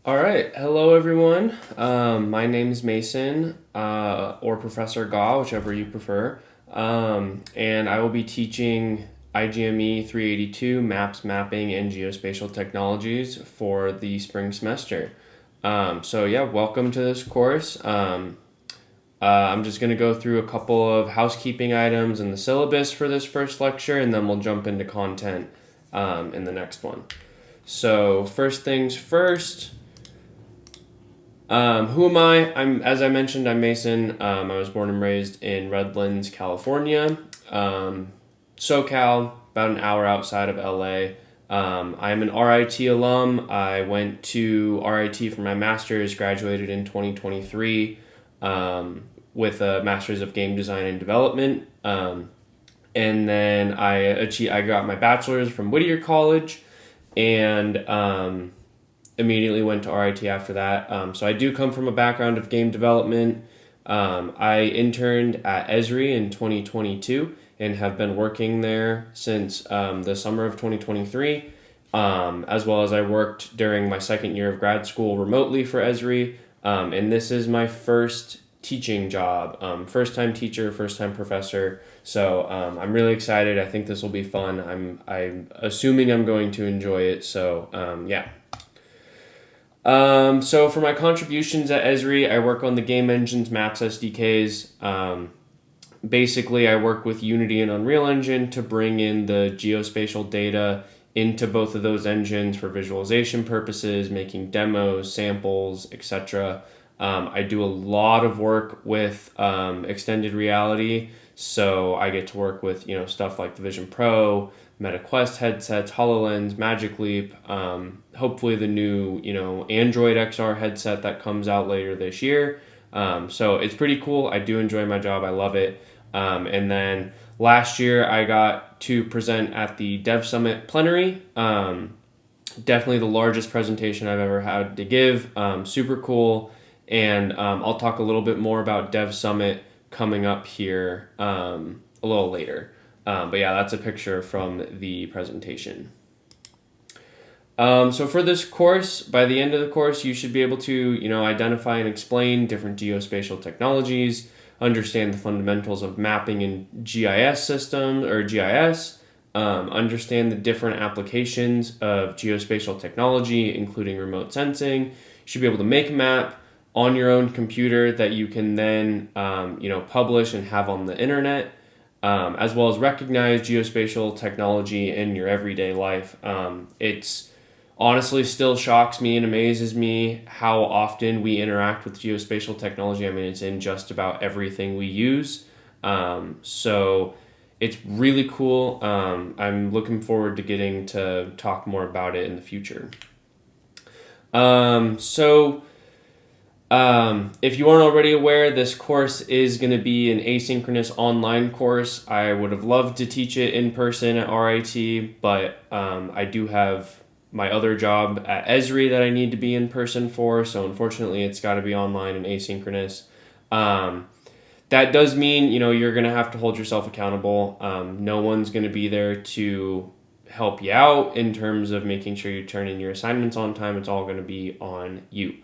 All right. Hello, everyone. My name is Mason, or Professor Gaw, whichever you prefer. And I will be teaching IGME 382 Maps, Mapping, and Geospatial Technologies for the spring semester. Welcome to this course. I'm just going to go through a couple of housekeeping items in the syllabus for this first lecture, and then we'll jump into content in the next one. So, first things first. Who am I? As I mentioned, I'm Mason. I was born and raised in Redlands, California. SoCal, about an hour outside of LA. I am an RIT alum. I went to RIT for my master's, graduated in 2023 with a master's of game design and development. And then I got my bachelor's from Whittier College, and immediately went to RIT after that. So I do come from a background of game development. I interned at Esri in 2022 and have been working there since the summer of 2023, as well as I worked during my second year of grad school remotely for Esri. And this is my first teaching job, first time teacher, first time professor. So I'm really excited. I think this will be fun. I'm assuming I'm going to enjoy it. So yeah. So for my contributions at Esri, I work on the game engines, maps, SDKs. Basically, I work with Unity and Unreal Engine to bring in the geospatial data into both of those engines for visualization purposes, making demos, samples, etc. I do a lot of work with extended reality, so I get to work with stuff like the Vision Pro, MetaQuest headsets, HoloLens, Magic Leap, hopefully the new Android XR headset that comes out later this year. So it's pretty cool. I do enjoy my job. I love it. And then last year I got to present at the Dev Summit plenary. Definitely the largest presentation I've ever had to give. Super cool. And I'll talk a little bit more about Dev Summit coming up here a little later. But yeah, that's a picture from the presentation. So for this course, by the end of the course, you should be able to, identify and explain different geospatial technologies, understand the fundamentals of mapping in GIS systems or GIS, understand the different applications of geospatial technology, including remote sensing. You should be able to make a map on your own computer that you can then, publish and have on the internet. As well as recognize geospatial technology in your everyday life. It's honestly still shocks me and amazes me how often we interact with geospatial technology. I mean, it's in just about everything we use. So it's really cool. I'm looking forward to getting to talk more about it in the future. If you aren't already aware, this course is going to be an asynchronous online course. I would have loved to teach it in person at RIT, but I do have my other job at Esri that I need to be in person for, so unfortunately it's got to be online and asynchronous. That does mean, you're going to have to hold yourself accountable. No one's going to be there to help you out in terms of making sure you turn in your assignments on time. It's all going to be on you.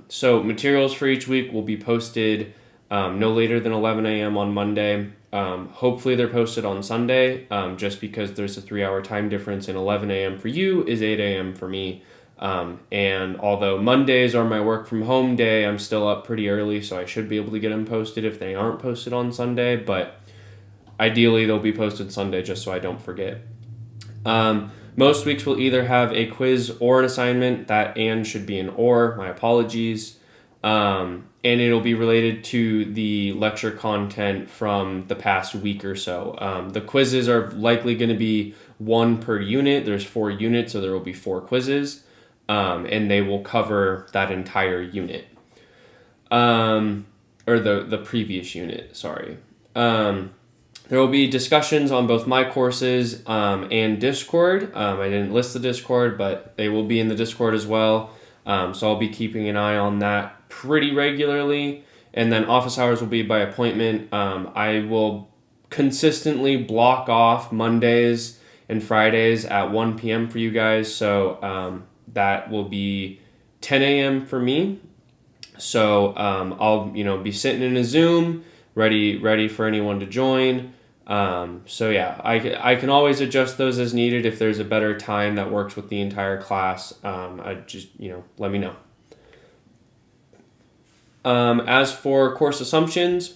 So materials for each week will be posted no later than 11 a.m. on Monday. Hopefully they're posted on Sunday, just because there's a 3-hour time difference, and 11 a.m. for you is 8 a.m. for me. And although Mondays are my work from home day, I'm still up pretty early, so I should be able to get them posted if they aren't posted on Sunday, but ideally they'll be posted Sunday just so I don't forget. Most weeks will either have a quiz or an assignment. That "and" should be an "or." My apologies. And it'll be related to the lecture content from the past week or so. The quizzes are likely going to be 1 per unit. There's 4 units, so there will be 4 quizzes. And they will cover that entire unit. Or the previous unit, sorry. There will be discussions on both my courses and Discord. I didn't list the Discord, but they will be in the Discord as well. So I'll be keeping an eye on that pretty regularly. And then office hours will be by appointment. I will consistently block off Mondays and Fridays at 1 p.m. for you guys. So that will be 10 a.m. for me. So I'll be sitting in a Zoom, ready for anyone to join. So yeah, I can always adjust those as needed if there's a better time that works with the entire class. I just let me know. As for course assumptions,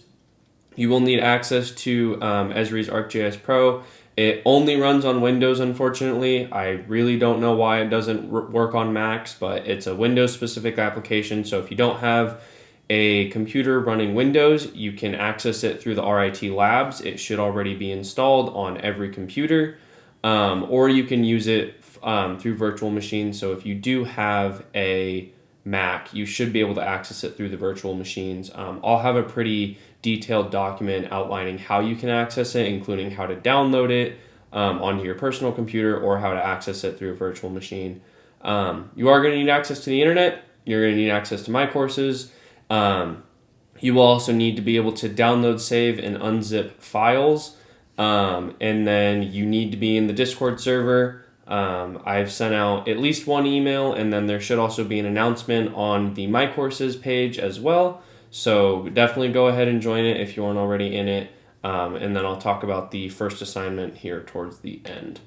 you will need access to Esri's ArcGIS Pro. It only runs on Windows, unfortunately. I really don't know why it doesn't work on Macs, but it's a Windows-specific application. So if you don't have a computer running Windows, you can access it through the RIT Labs. It should already be installed on every computer, or you can use it through virtual machines. So if you do have a Mac, you should be able to access it through the virtual machines. I'll have a pretty detailed document outlining how you can access it, including how to download it onto your personal computer or how to access it through a virtual machine. You are going to need access to the internet. You're going to need access to my courses. You will also need to be able to download, save, and unzip files. And then you need to be in the Discord server. I've sent out at least one email, and then there should also be an announcement on the My Courses page as well. So definitely go ahead and join it if you aren't already in it. And then I'll talk about the first assignment here towards the end.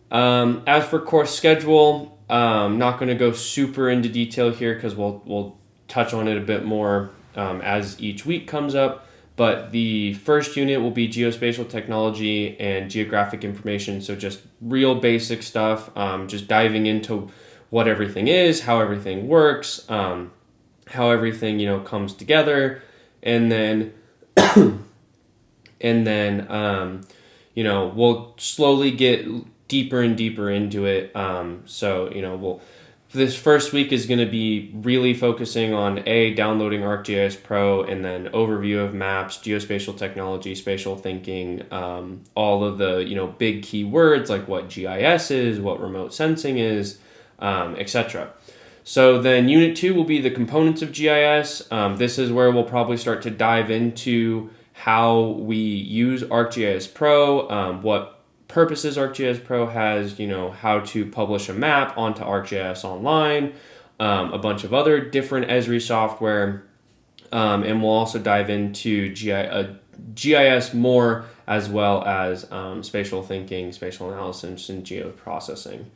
As for course schedule, I'm not going to go super into detail here because we'll touch on it a bit more as each week comes up. But the first unit will be geospatial technology and geographic information. So just real basic stuff, just diving into what everything is, how everything works, how everything, comes together. And then, we'll slowly get deeper and deeper into it. This first week is going to be really focusing on downloading ArcGIS Pro, and then overview of maps, geospatial technology, spatial thinking, all of the big keywords like what GIS is, what remote sensing is, etc. So then Unit 2 will be the components of GIS. This is where we'll probably start to dive into how we use ArcGIS Pro, what purposes ArcGIS Pro has, how to publish a map onto ArcGIS Online, a bunch of other different Esri software, and we'll also dive into GIS more, as well as spatial thinking, spatial analysis, and geoprocessing.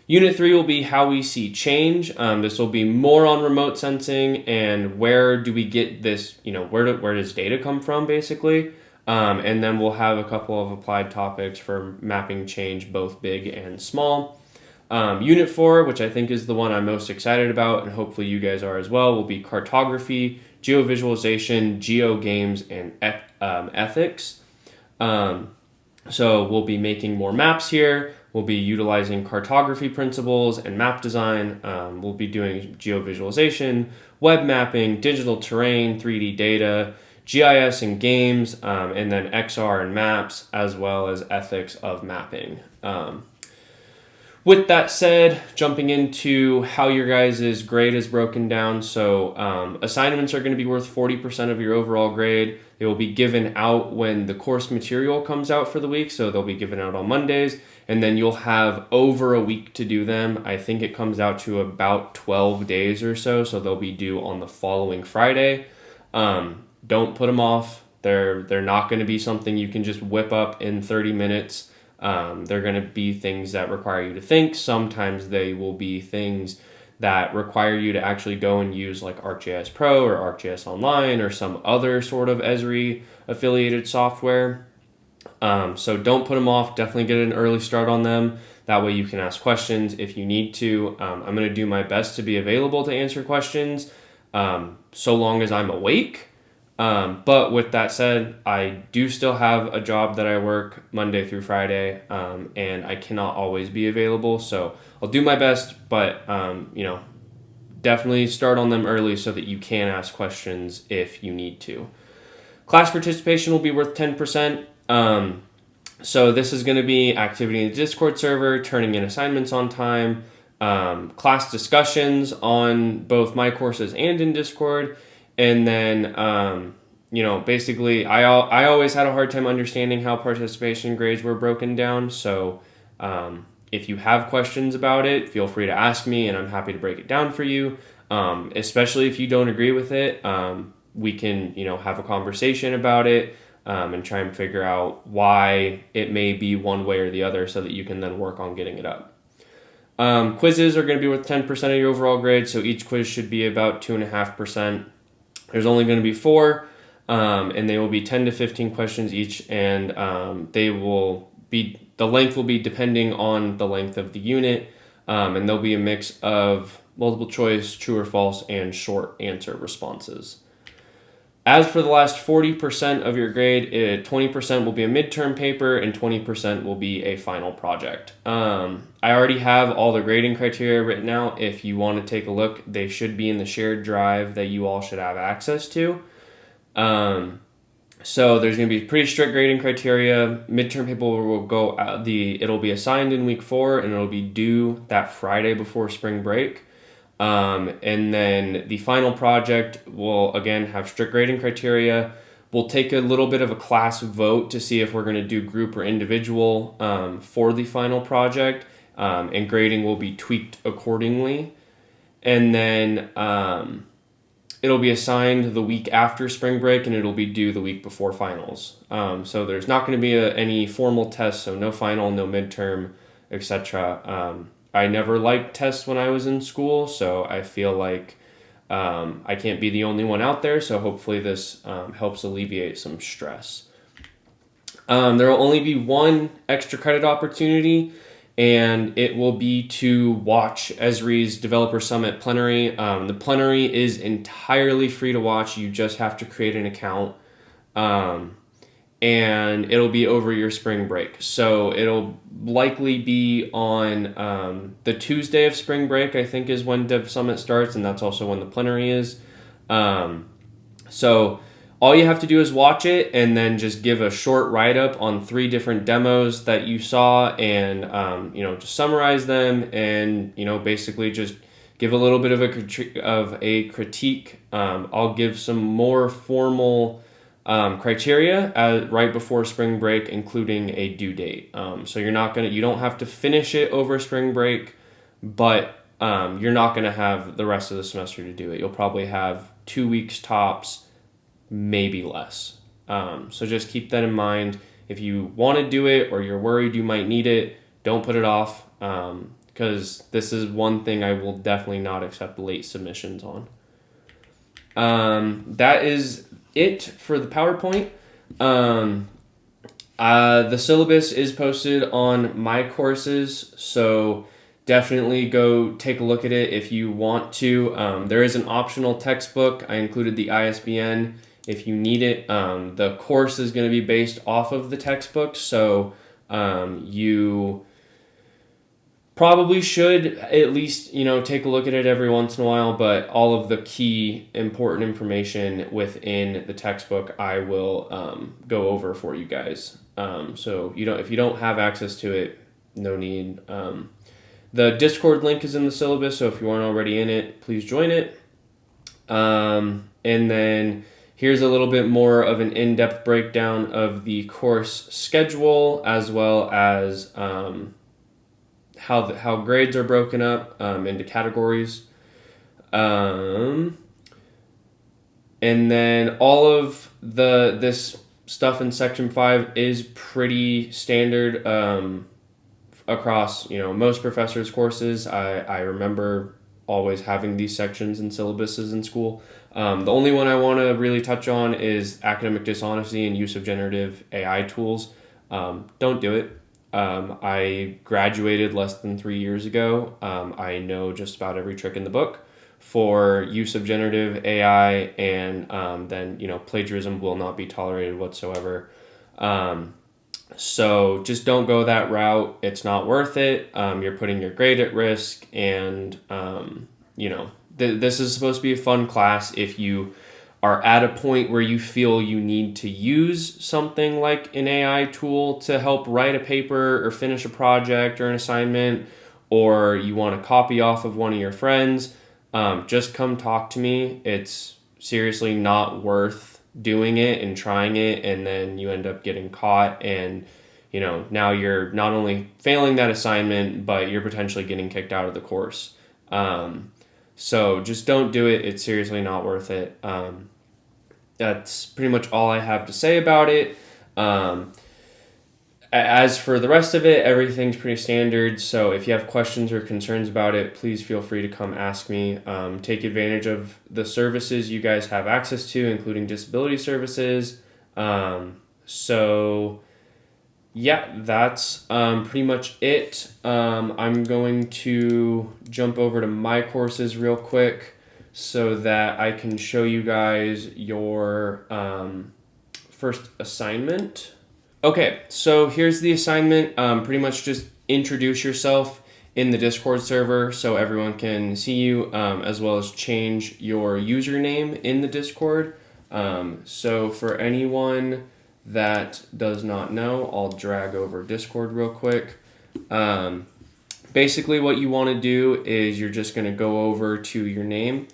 Unit 3 will be how we see change. This will be more on remote sensing and where do we get this, where does data come from, basically. And then we'll have a couple of applied topics for mapping change, both big and small. Unit 4, which I think is the one I'm most excited about, and hopefully you guys are as well, will be cartography, geovisualization, geogames, and ethics. So we'll be making more maps here. We'll be utilizing cartography principles and map design. We'll be doing geovisualization, web mapping, digital terrain, 3D data, GIS and games, and then XR and maps, as well as ethics of mapping. With that said, jumping into how your guys' grade is broken down. So assignments are going to be worth 40% of your overall grade. They will be given out when the course material comes out for the week. So they'll be given out on Mondays, and then you'll have over a week to do them. I think it comes out to about 12 days or so. So they'll be due on the following Friday. Don't put them off. They're not going to be something you can just whip up in 30 minutes. They're going to be things that require you to think. Sometimes they will be things that require you to actually go and use like ArcGIS Pro or ArcGIS Online or some other sort of Esri affiliated software. So don't put them off. Definitely get an early start on them. That way you can ask questions if you need to. I'm going to do my best to be available to answer questions so long as I'm awake. But with that said, I do still have a job that I work Monday through Friday, and I cannot always be available. So I'll do my best, but, definitely start on them early so that you can ask questions if you need to. Class participation will be worth 10%. So this is going to be activity in the Discord server, turning in assignments on time, class discussions on both my courses and in Discord. And then, basically, I always had a hard time understanding how participation grades were broken down. So If you have questions about it, feel free to ask me, and I'm happy to break it down for you. Especially if you don't agree with it, we can, have a conversation about it, and try and figure out why it may be one way or the other so that you can then work on getting it up. Quizzes are going to be worth 10% of your overall grade, so each quiz should be about 2.5%. There's only going to be 4, and they will be 10 to 15 questions each, and the length will be depending on the length of the unit, and there'll be a mix of multiple choice, true or false, and short answer responses. As for the last 40% of your grade, 20% will be a midterm paper and 20% will be a final project. I already have all the grading criteria written out. If you want to take a look, they should be in the shared drive that you all should have access to. So there's going to be pretty strict grading criteria. Midterm paper will go out, it'll be assigned in week 4 and it'll be due that Friday before spring break. And then the final project will, again, have strict grading criteria. We'll take a little bit of a class vote to see if we're going to do group or individual for the final project, and grading will be tweaked accordingly. And then it'll be assigned the week after spring break, and it'll be due the week before finals. So there's not going to be any formal tests, so no final, no midterm, etc. I never liked tests when I was in school, so I feel like I can't be the only one out there, so hopefully this helps alleviate some stress. There will only be one extra credit opportunity, and it will be to watch Esri's Developer Summit plenary. The plenary is entirely free to watch. You just have to create an account. And it'll be over your spring break. So it'll likely be on the Tuesday of spring break, I think is when Dev Summit starts, and that's also when the plenary is. So all you have to do is watch it and then just give a short write-up on 3 different demos that you saw and, just summarize them and, basically just give a little bit of a critique. I'll give some more formal criteria right before spring break, including a due date. So you don't have to finish it over spring break, but you're not going to have the rest of the semester to do it. You'll probably have 2 weeks tops, maybe less. So just keep that in mind. If you want to do it or you're worried you might need it, don't put it off, because this is one thing I will definitely not accept late submissions on. That is it for the PowerPoint. The syllabus is posted on my courses, so definitely go take a look at it if you want to. There is an optional textbook. I included the ISBN if you need it. The course is going to be based off of the textbook, so you probably should at least, take a look at it every once in a while, but all of the key important information within the textbook I will go over for you guys. So if you don't have access to it, no need. The Discord link is in the syllabus, so if you aren't already in it, please join it. And then here's a little bit more of an in-depth breakdown of the course schedule, as well as how grades are broken up into categories. And then all of this stuff in section 5 is pretty standard across most professors' courses. I remember always having these sections and syllabuses in school. The only one I want to really touch on is academic dishonesty and use of generative AI tools. Don't do it. I graduated less than 3 years ago. I know just about every trick in the book for use of generative AI, and then plagiarism will not be tolerated whatsoever. So just don't go that route. It's not worth it. You're putting your grade at risk, and this is supposed to be a fun class. If you are at a point where you feel you need to use something like an AI tool to help write a paper or finish a project or an assignment, or you want to copy off of one of your friends, just come talk to me. It's seriously not worth doing it and trying it, and then you end up getting caught and now you're not only failing that assignment, but you're potentially getting kicked out of the course. So just don't do it. It's seriously not worth it. That's pretty much all I have to say about it. As for the rest of it, everything's pretty standard. So if you have questions or concerns about it, please feel free to come ask me. Take advantage of the services you guys have access to, including disability services. So yeah, that's pretty much it. I'm going to jump over to my courses real quick so that I can show you guys your first assignment. Okay, so here's the assignment. Pretty much just introduce yourself in the Discord server so everyone can see you, as well as change your username in the Discord. So for anyone that does not know, I'll drag over Discord real quick. Basically what you want to do is you're just going to go over to your name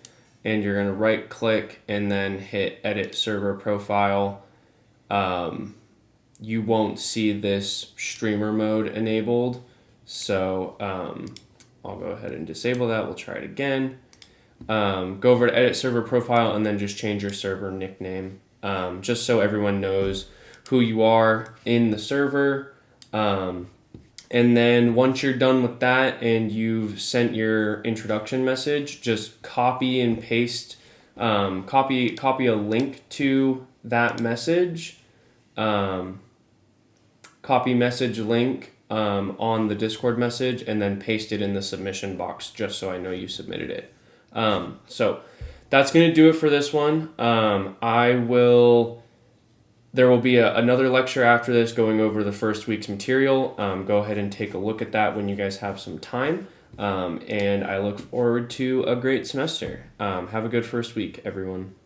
and you're going to right click and then hit edit server profile. You won't see this streamer mode enabled, so I'll go ahead and disable that. We'll try it again. Go over to edit server profile and then just change your server nickname, just so everyone knows who you are in the server. And then once you're done with that and you've sent your introduction message, just copy and paste, copy a link to that message. Copy message link on the Discord message and then paste it in the submission box just so I know you submitted it. So that's going to do it for this one. There will be another lecture after this going over the first week's material. Go ahead and take a look at that when you guys have some time. And I look forward to a great semester. Have a good first week, everyone.